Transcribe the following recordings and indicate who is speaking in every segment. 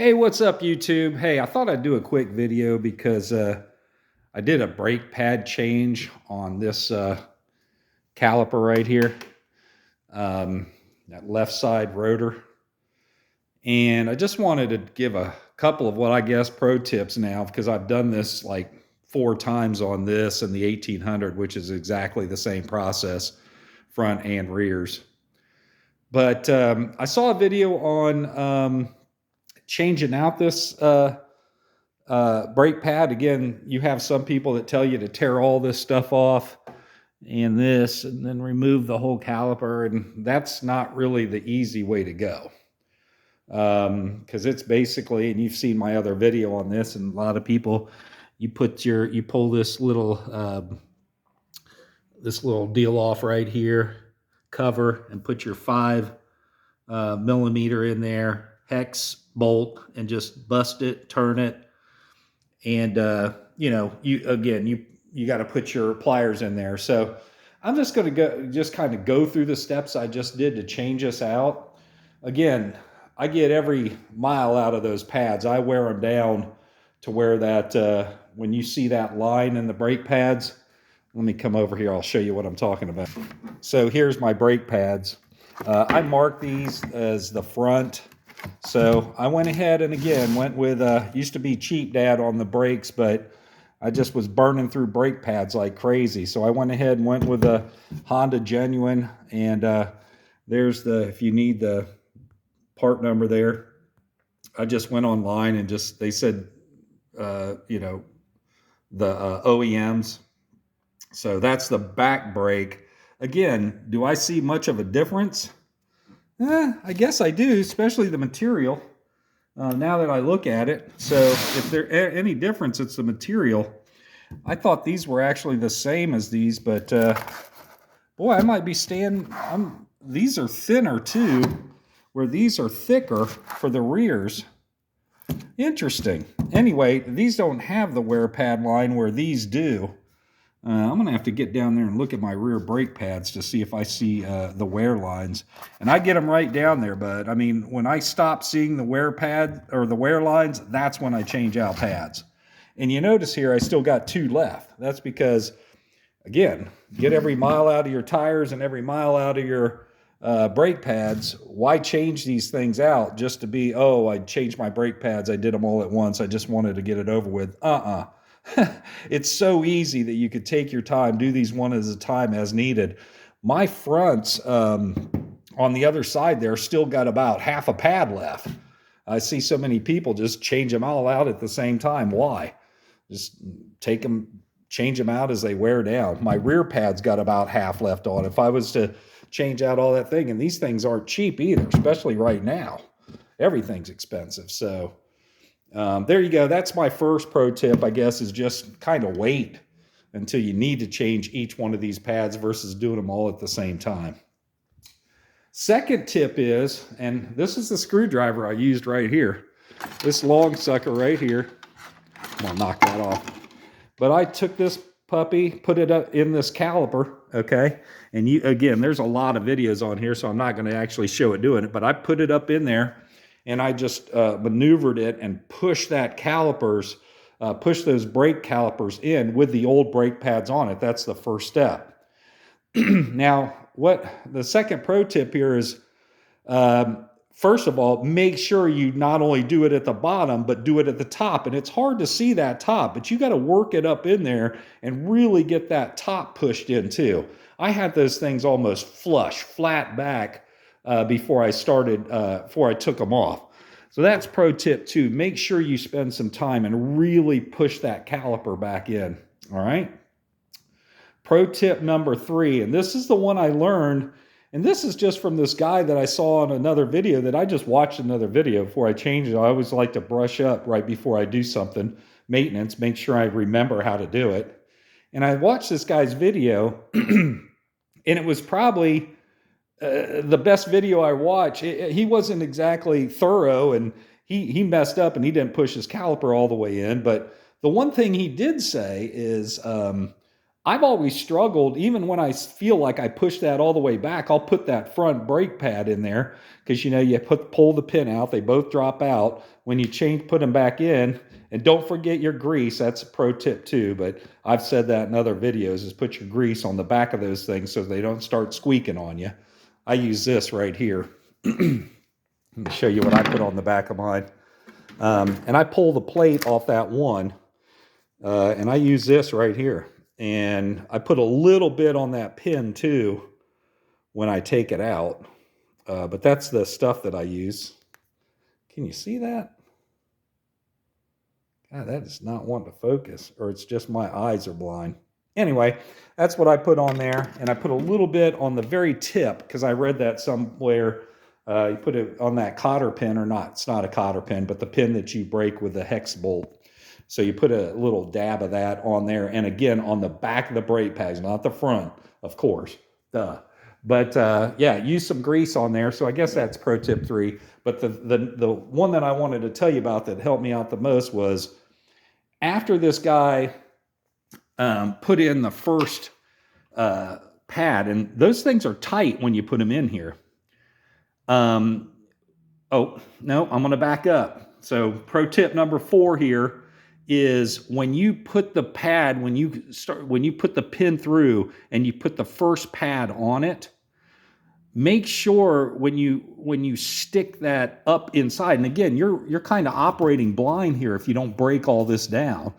Speaker 1: Hey, what's up, YouTube? Hey, I thought I'd do a quick video because I did a brake pad change on this caliper right here, that left side rotor. And I just wanted to give a couple of what I guess pro tips now, because I've done this like 4 times on this and the 1800, which is exactly the same process, front and rears. But I saw a video on changing out this brake pad. Again, you have some people that tell you to tear all this stuff off and then remove the whole caliper, and that's not really the easy way to go, because it's basically, and you've seen my other video on this, and a lot of people, you pull this little deal off right here, cover, and put your 5 millimeter in there, hex bolt, and just bust it, turn it. And you got to put your pliers in there. So I'm just going to kind of go through the steps I just did to change this out. Again, I get every mile out of those pads. I wear them down to where that when you see that line in the brake pads, let me come over here. I'll show you what I'm talking about. So here's my brake pads. I marked these as the front. So I went ahead and again went with, used to be Cheap Dad on the brakes, but I just was burning through brake pads like crazy. So I went ahead and went with a Honda Genuine, and there's if you need the part number there. I just went online and they said, the OEMs. So that's the back brake. Again, do I see much of a difference? I guess I do, especially the material, now that I look at it. So if there's any difference, it's the material. I thought these were actually the same as these, but boy, I might be these are thinner too, where these are thicker for the rears. Interesting. Anyway, these don't have the wear pad line where these do. I'm going to have to get down there and look at my rear brake pads to see if I see the wear lines. And I get them right down there, but I mean, when I stop seeing the wear pad or the wear lines, that's when I change out pads. And you notice here, I still got 2 left. That's because, again, get every mile out of your tires and every mile out of your brake pads. Why change these things out just to be, oh, I changed my brake pads, I did them all at once, I just wanted to get it over with. It's so easy that you could take your time, do these one at a time as needed. My fronts on the other side there still got about half a pad left. I see so many people just change them all out at the same time. Why? Just change them out as they wear down. My rear pad's got about half left on. If I was to change out all that thing, and these things aren't cheap either, especially right now. Everything's expensive. So there you go. That's my first pro tip, I guess, is just kind of wait until you need to change each one of these pads versus doing them all at the same time. Second tip is, and this is the screwdriver I used right here, this long sucker right here. I'm going to knock that off. But I took this puppy, put it up in this caliper, okay? And again, there's a lot of videos on here, so I'm not going to actually show it doing it, but I put it up in there. And I just maneuvered it and pushed push those brake calipers in with the old brake pads on it. That's the first step. Now, what the second pro tip here is, first of all, make sure you not only do it at the bottom, but do it at the top. And it's hard to see that top, but you got to work it up in there and really get that top pushed in too. I had those things almost flat back before I took them off. So that's pro tip 2. Make sure you spend some time and really push that caliper back in. All right. Pro tip number 3, and this is the one I learned, and this is just from this guy that I saw on another video that I just watched another video before I change it. I always like to brush up right before I do something, maintenance, make sure I remember how to do it. And I watched this guy's video, and it was probably the best video I watched. He wasn't exactly thorough, and he messed up and he didn't push his caliper all the way in. But the one thing he did say is I've always struggled, even when I feel like I push that all the way back, I'll put that front brake pad in there because, you know, you pull the pin out, they both drop out. When you put them back in, and don't forget your grease. That's a pro tip too, but I've said that in other videos, is put your grease on the back of those things so they don't start squeaking on you. I use this right here. Let me show you what I put on the back of mine. And I pull the plate off that one, and I use this right here. And I put a little bit on that pin too when I take it out. But that's the stuff that I use. Can you see that? God, that does not want to focus, or it's just my eyes are blind. Anyway, that's what I put on there. And I put a little bit on the very tip because I read that somewhere. You put it on that cotter pin, or not. It's not a cotter pin, but the pin that you break with the hex bolt. So you put a little dab of that on there. And again, on the back of the brake pads, not the front, of course. Duh. But yeah, use some grease on there. So I guess that's pro tip 3. But the one that I wanted to tell you about that helped me out the most was after this guy put in the first pad, and those things are tight when you put them in here. Oh, no, I'm going to back up. So pro tip number 4 here is when you put the pad, when you put the pin through and you put the first pad on it, make sure when you stick that up inside, and again, you're kind of operating blind here if you don't break all this down.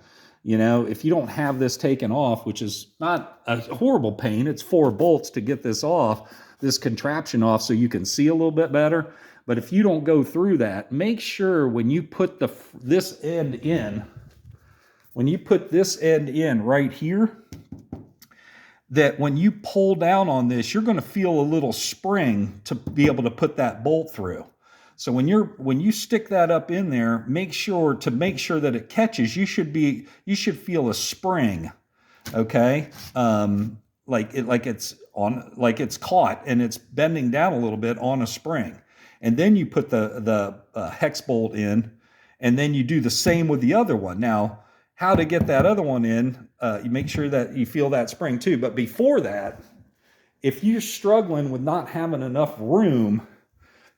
Speaker 1: You know, if you don't have this taken off, which is not a horrible pain, it's 4 bolts to get this off, this contraption off, so you can see a little bit better. But if you don't go through that, make sure when you put this end in, when you put this end in right here, that when you pull down on this, you're going to feel a little spring to be able to put that bolt through. So when you stick that up in there, make sure that it catches. You should feel a spring, okay? Like it's caught and it's bending down a little bit on a spring. And then you put the hex bolt in, and then you do the same with the other one. Now, how to get that other one in, you make sure that you feel that spring too. But before that, if you're struggling with not having enough room,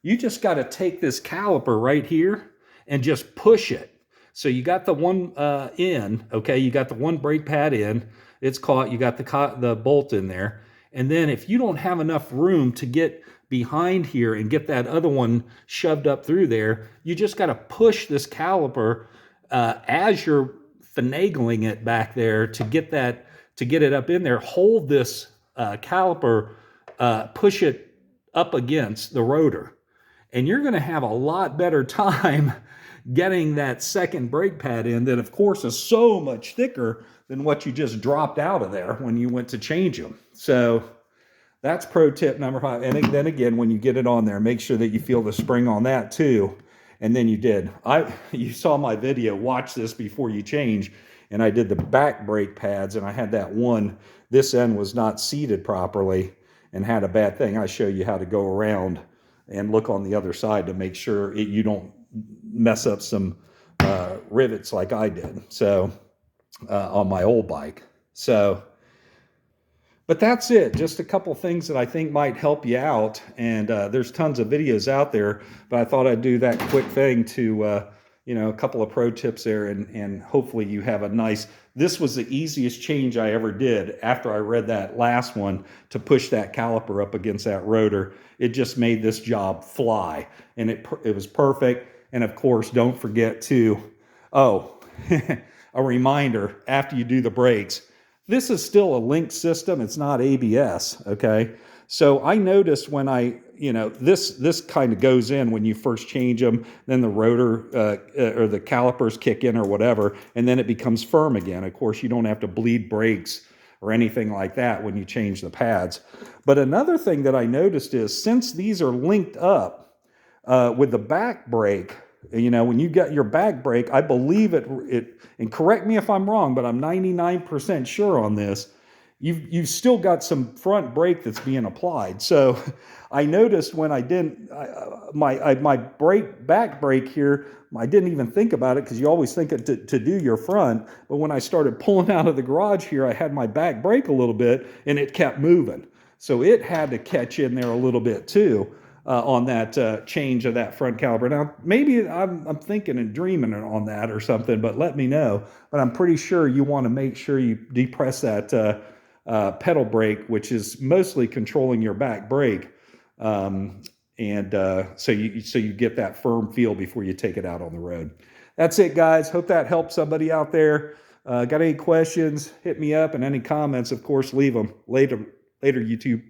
Speaker 1: you just got to take this caliper right here and just push it. So you got the one in, okay? You got the one brake pad in. It's caught. You got the bolt in there. And then if you don't have enough room to get behind here and get that other one shoved up through there, you just got to push this caliper as you're finagling it back there to get it up in there. Hold this caliper, push it up against the rotor, and you're going to have a lot better time getting that second brake pad in that, of course, is so much thicker than what you just dropped out of there when you went to change them. So that's pro tip number 5. And then again, when you get it on there, make sure that you feel the spring on that too. And then you did. You saw my video, watch this before you change, and I did the back brake pads, and I had that one, this end was not seated properly and had a bad thing. I show you how to go around and look on the other side to make sure you don't mess up some rivets like I did. So on my old bike. So, but that's it. Just a couple things that I think might help you out. And there's tons of videos out there, but I thought I'd do that quick thing to, a couple of pro tips there, and hopefully you have a nice, this was the easiest change I ever did after I read that last one, to push that caliper up against that rotor. It just made this job fly, and it was perfect. And of course, don't forget to, a reminder, after you do the brakes, this is still a link system. It's not ABS, okay? So I noticed when this kind of goes in when you first change them, then the rotor or the calipers kick in or whatever, and then it becomes firm again. Of course, you don't have to bleed brakes or anything like that when you change the pads. But another thing that I noticed is, since these are linked up with the back brake, when you get your back brake, I believe it, and correct me if I'm wrong, but I'm 99% sure on this, you've still got some front brake that's being applied. So I noticed when I didn't, my back brake here, I didn't even think about it because you always think to do your front. But when I started pulling out of the garage here, I had my back brake a little bit and it kept moving. So it had to catch in there a little bit too. On that change of that front caliper. Now, maybe I'm thinking and dreaming on that or something, but let me know. But I'm pretty sure you want to make sure you depress that pedal brake, which is mostly controlling your back brake, and so you get that firm feel before you take it out on the road. That's it, guys. Hope that helped somebody out there. Got any questions? Hit me up, and any comments, of course, leave them later. YouTube.